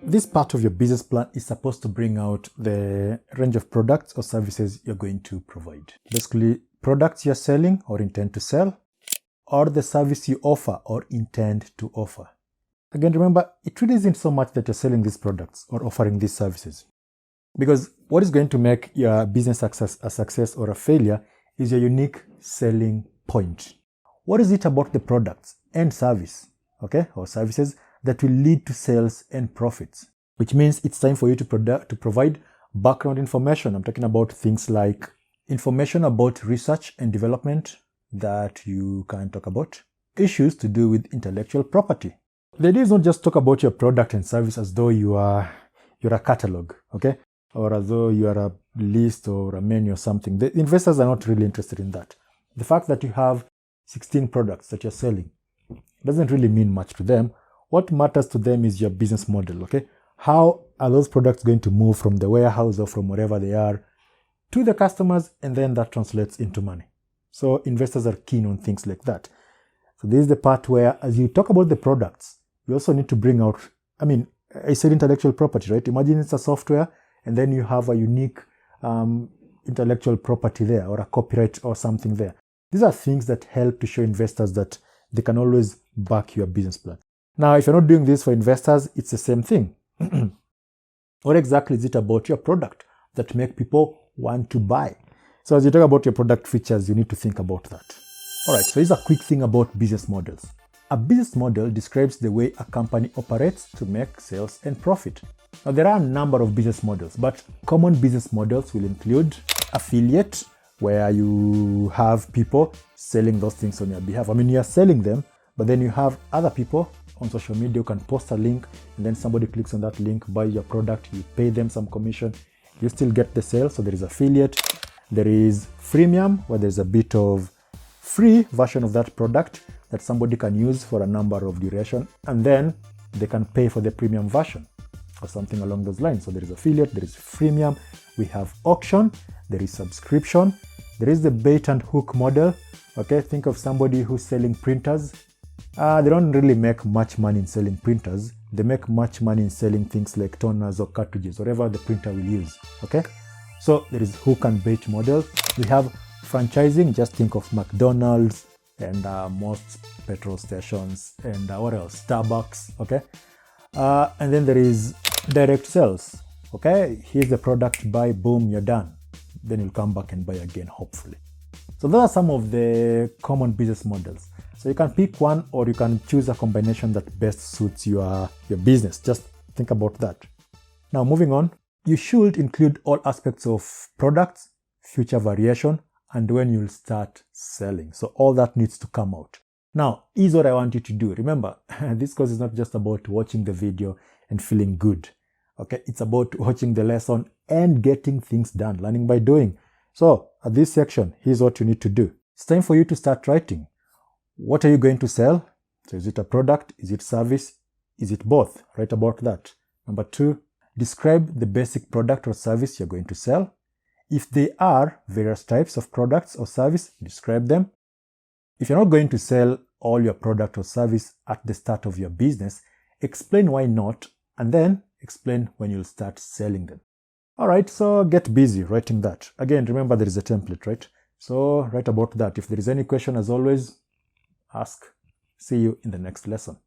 this part of your business plan is supposed to bring out the range of products or services you're going to provide. Basically, products you're selling or intend to sell, or the service you offer or intend to offer. Again, remember, it really isn't so much that you're selling these products or offering these services. Because what is going to make your business a success or a failure is your unique selling point. What is it about the products and service, or services that will lead to sales and profits? Which means it's time for you to provide background information. I'm talking about things like information about research and development that you can talk about, issues to do with intellectual property. The idea is not just talk about your product and service as though you're a catalog, or as though you are a list or a menu or something. The investors are not really interested in that. The fact that you have 16 products that you're selling doesn't really mean much to them. What matters to them is your business model, How are those products going to move from the warehouse or from wherever they are to the customers, and then that translates into money. So investors are keen on things like that. So this is the part where, as you talk about the products, you also need to bring out, I said intellectual property, right? Imagine it's a software, and then you have a unique intellectual property there, or a copyright or something there. These are things that help to show investors that they can always back your business plan. Now, if you're not doing this for investors, it's the same thing. What exactly is it about your product that make people want to buy? So as you talk about your product features, you need to think about that. All right, so here's a quick thing about business models. A business model describes the way a company operates to make sales and profit. Now, there are a number of business models, but common business models will include affiliate, where you have people selling those things on your behalf. You're selling them, but then you have other people on social media who can post a link, and then somebody clicks on that link, buys your product, you pay them some commission, you still get the sale. So there is affiliate. There is freemium, where there's a bit of free version of that product that somebody can use for a number of duration, and then they can pay for the premium version or something along those lines. So there is affiliate, there is freemium, we have auction, there is subscription, there is the bait and hook model. Think of somebody who's selling printers. They don't really make much money in selling printers. They make much money in selling things like toners or cartridges, whatever the printer will use. So there is hook and bait model. We have franchising. Just think of McDonald's and most petrol stations and what else? Starbucks. And then there is direct sales. Here's the product, buy, boom, you're done. Then you'll come back and buy again, hopefully. So those are some of the common business models. So you can pick one, or you can choose a combination that best suits your business. Just think about that. Now, moving on, you should include all aspects of products, future variation, and when you'll start selling. So all that needs to come out. Now, here's what I want you to do. Remember, this course is not just about watching the video and feeling good. It's about watching the lesson and getting things done, learning by doing. So at this section, here's what you need to do. It's time for you to start writing. What are you going to sell? So is it a product? Is it service? Is it both? Write about that. Number 2, describe the basic product or service you're going to sell. If they are various types of products or service, describe them. If you're not going to sell all your product or service at the start of your business, explain why not, and then explain when you'll start selling them. All right, so get busy writing that. Again, remember there is a template, right? So write about that. If there is any question, as always, ask. See you in the next lesson.